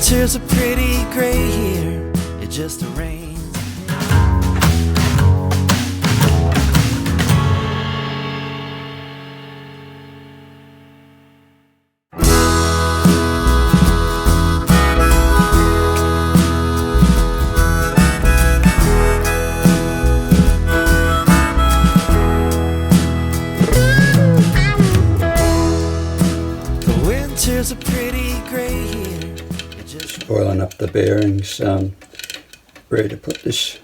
winter's a pretty grey here, it just rains. Winter's a pretty grey here, it just oiling up the bearings, ready to put this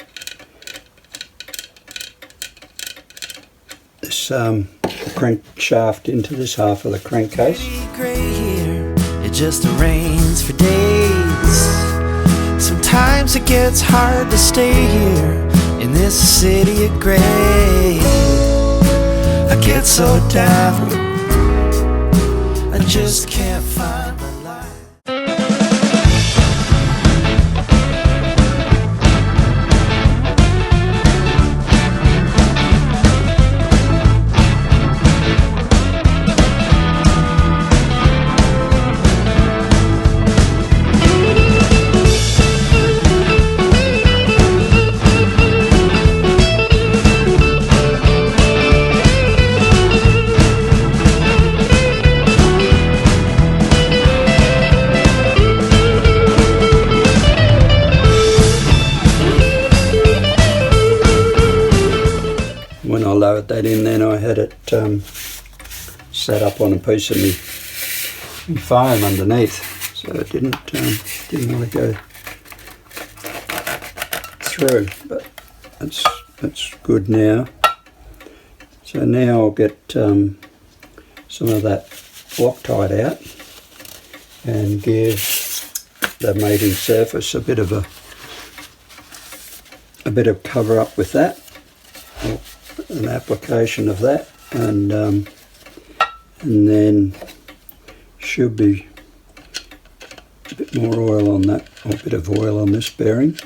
crankshaft into this half of the crankcase. grey here, it just rains for days. Sometimes it gets hard to stay here in this city of grey. I get so down, I just can't find my life. When I lowered that in, then I had it sat up on a piece of me foam underneath, so it didn't want to go through. But that's good now. So now I'll get some of that Loctite out and give the mating surface a bit of cover up with that. An application of that, and then should be a bit more oil on that, or a bit of oil on this bearing.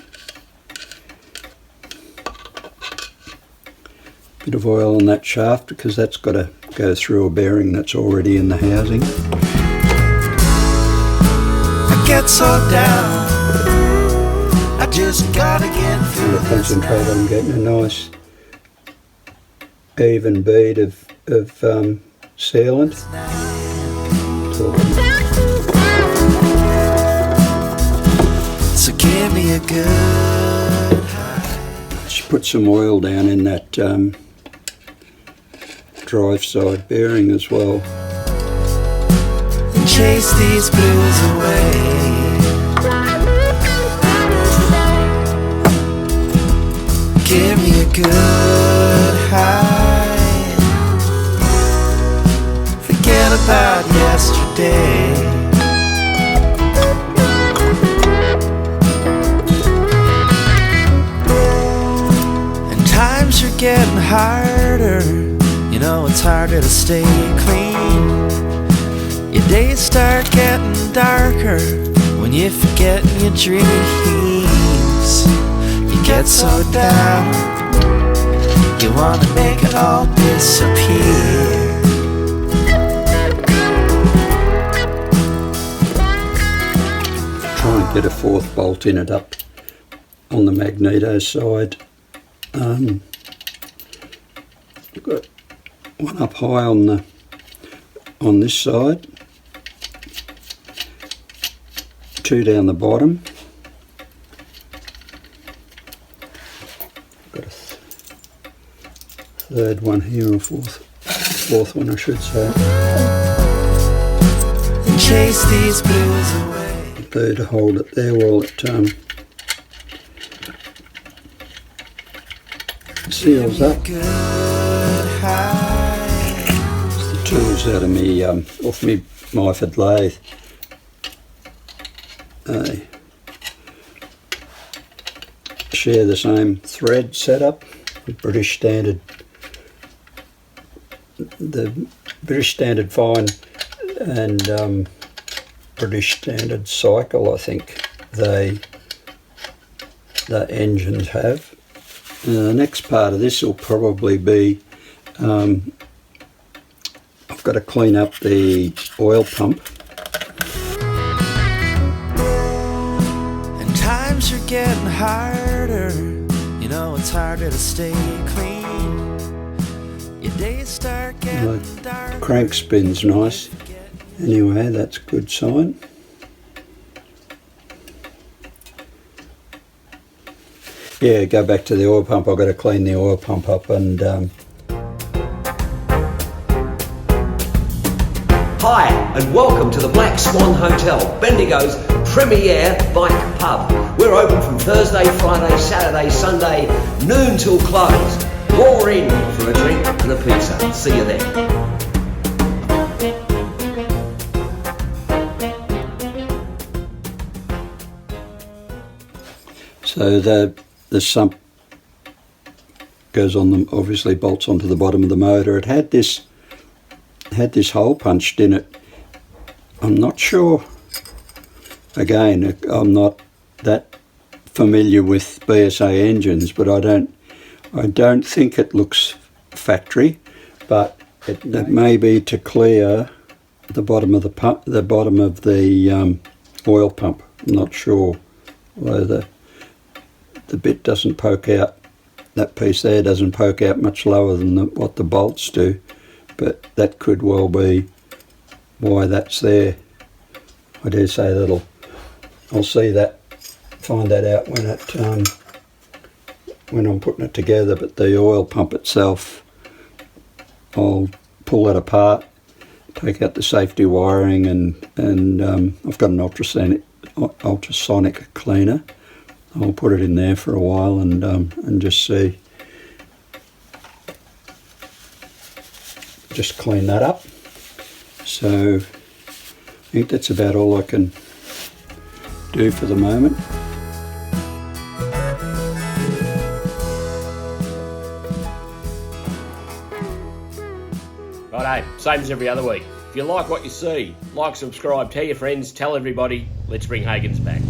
Bit of oil on that shaft, because that's got to go through a bearing that's already in the housing. I get so down, I just gotta get through And concentrate on getting a nice even bead of sealant. So give me a good high. Just put some oil down in that drive side bearing as well. And chase these blues away. Give me a good high. Forget about yesterday. And times are getting harder. You know it's harder to stay clean. Your days start getting darker when you forget your dreams. You get so down, you wanna make it all disappear. Try and get a fourth bolt in it up on the magneto side. I've got one up high on this side, two down the bottom. Got a third one here, or fourth one I should say. Chase these blues away. There to hold it there while it seals up. Good high. It's the tools out of me off me Myford lathe. They share the same thread setup with British Standard. The British Standard Fine and British Standard Cycle, I think the engines have. The next part of this will probably be I've got to clean up the oil pump. getting harder. You know it's harder to stay clean. Your days start getting darker. Crank spin's nice. Anyway, that's a good sign. Yeah, go back to the oil pump. I've got to clean the oil pump up and... Hi, and welcome to the Black Swan Hotel, Bendigo's premier bike pub. We're open from Thursday, Friday, Saturday, Sunday, noon till close. Roar in for a drink and a pizza. See you there. So the sump goes on them, obviously bolts onto the bottom of the motor. It had this hole punched in it. I'm not sure, again, I'm not that familiar with BSA engines, but I don't think it looks factory, but it may be to clear the bottom of the oil pump. I'm not sure whether the bit doesn't poke out, that piece there doesn't poke out much lower than what the bolts do, but that could well be why that's there. I dare say I'll see that, find that out when I'm putting it together. But the oil pump itself, I'll pull that apart, take out the safety wiring, and I've got an ultrasonic cleaner. I'll put it in there for a while and just see. Just clean that up. So I think that's about all I can do for the moment. Righto, same as every other week. If you like what you see, like, subscribe, tell your friends, tell everybody. Let's bring Hagon's back.